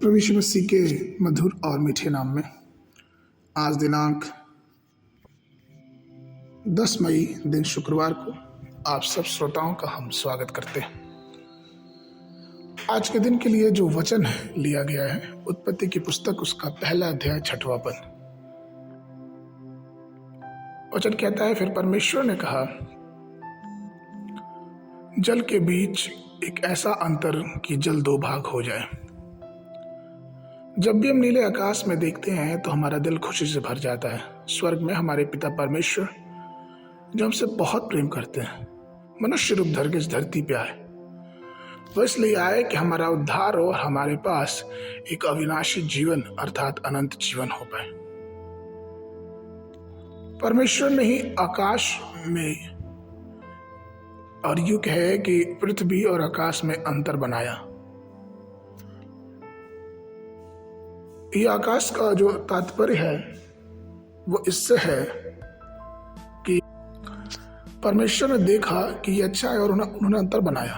प्रभु यीशु मसीह के मधुर और मीठे नाम में आज दिनांक 10 मई दिन शुक्रवार को आप सब श्रोताओं का हम स्वागत करते हैं। आज के दिन के लिए जो वचन लिया गया है उत्पत्ति की पुस्तक उसका पहला अध्याय 6वां पद। वचन कहता है, फिर परमेश्वर ने कहा, जल के बीच एक ऐसा अंतर कि जल दो भाग हो जाए। जब भी हम नीले आकाश में देखते हैं तो हमारा दिल खुशी से भर जाता है। स्वर्ग में हमारे पिता परमेश्वर जो हमसे बहुत प्रेम करते हैं, मनुष्य रूप धर के इस धरती पे आए। वो इसलिए आए कि हमारा उद्धार हो और हमारे पास एक अविनाशी जीवन अर्थात अनंत जीवन हो पाए। परमेश्वर ने ही आकाश में और यूं कहे कि पृथ्वी और आकाश में अंतर बनाया। ये आकाश का जो तात्पर्य है वो इससे है कि परमेश्वर ने देखा कि ये अच्छा है और उन्होंने अंतर बनाया।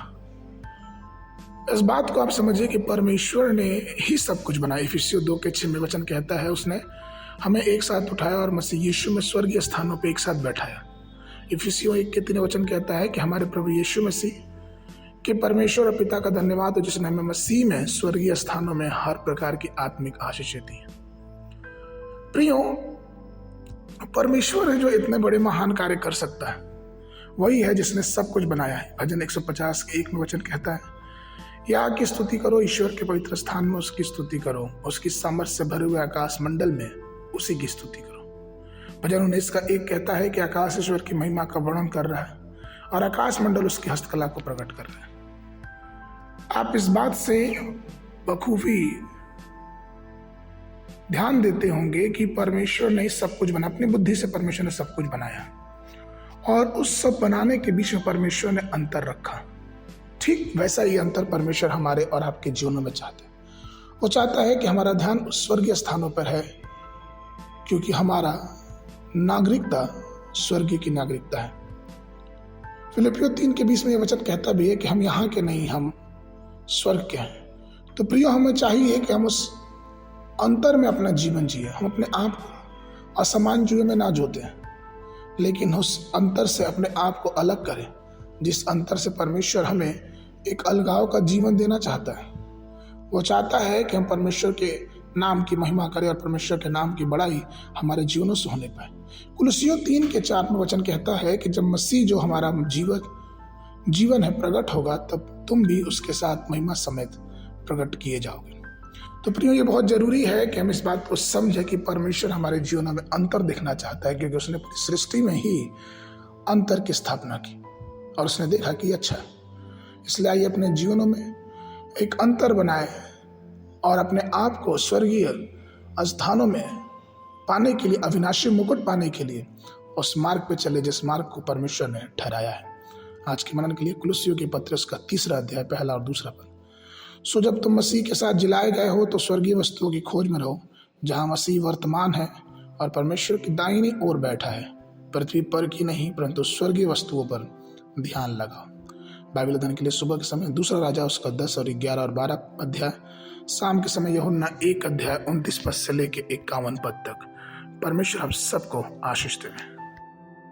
इस बात को आप समझिए कि परमेश्वर ने ही सब कुछ बनाया। इफिसियों 2:6 में वचन कहता है, उसने हमें एक साथ उठाया और मसीह यीशु में स्वर्गीय स्थानों पे एक साथ बैठाया। इफिसियों 1:3 वचन कहता है कि हमारे प्रभु यीशु मसीह कि परमेश्वर और पिता का धन्यवाद हो जिसने हमें मसीह में स्वर्गीय स्थानों में हर प्रकार की आत्मिक आशीषें दी। प्रियो, परमेश्वर है जो इतने बड़े महान कार्य कर सकता है, वही है जिसने सब कुछ बनाया है। भजन 150:1 में वचन कहता है, या की स्तुति करो, ईश्वर के पवित्र स्थान में उसकी स्तुति करो, उसकी सामर्थ्य से भरे हुए आकाश मंडल में उसी की स्तुति करो। भजन 19:1 कहता है कि आकाश ईश्वर की महिमा का वर्णन कर रहा है और आकाश मंडल उसकी हस्तकला को प्रकट कर रहा है। आप इस बात से बखूबी ध्यान देते होंगे कि परमेश्वर ने सब कुछ बना, अपनी बुद्धि से परमेश्वर ने सब कुछ बनाया और उस सब बनाने के बीच में परमेश्वर ने अंतर रखा। ठीक वैसा ही अंतर परमेश्वर हमारे और आपके जीवनों में चाहता है। वो चाहता है कि हमारा ध्यान उस स्वर्गीय स्थानों पर है, क्योंकि हमारा नागरिकता स्वर्गीय की नागरिकता है। फिलिपियों 3:20 में यह वचन कहता भी है कि हम यहाँ के नहीं, हम स्वर्ग के हैं। तो प्रियो, हमें चाहिए कि हम उस अंतर में अपना जीवन जिए। हम अपने आप को असमान जुए में ना जोते हैं, लेकिन उस अंतर से अपने आप को अलग करें जिस अंतर से परमेश्वर हमें एक अलगाव का जीवन देना चाहता है। वो चाहता है कि हम परमेश्वर के नाम की महिमा करें और परमेश्वर के नाम की बड़ाई हमारे जीवनों से होने पाए। कुलुसियों 3:4 में वचन कहता है कि जब मसीह जो हमारा जीवन है प्रकट होगा, तब तुम भी उसके साथ महिमा समेत प्रकट किए जाओगे। तो प्रियो, ये बहुत जरूरी है कि हम इस बात को समझें कि परमेश्वर हमारे जीवन में अंतर देखना चाहता है, क्योंकि उसने पूरी सृष्टि में ही अंतर की स्थापना की और उसने देखा कि अच्छा है। इसलिए आइए अपने जीवनों में एक अंतर बनाए और अपने आप को स्वर्गीय स्थानों में पाने के लिए, अविनाशी मुकुट पाने के लिए उस मार्ग पे चले जिस मार्ग को परमेश्वर ने ठहराया है। आज के मनन के लिए कुलुसियों के पत्र उसका 3 अध्याय 1 और 2 पद। सो जब तुम मसीह के साथ जिलाए गए हो तो स्वर्गीय वस्तुओं की खोज में रहो, जहां मसीह वर्तमान है और परमेश्वर की दाहिनी ओर बैठा है। पृथ्वी पर की नहीं परंतु स्वर्गीय वस्तुओं पर ध्यान लगाओ। बाइबल अध्ययन के लिए सुबह के समय 2 राजा उसका 10 और 11 और 12 अध्याय, शाम के समय यूहन्ना 1 अध्याय 29 पद से लेके 51 पद तक। परमेश्वर आप सबको आशीष देवे।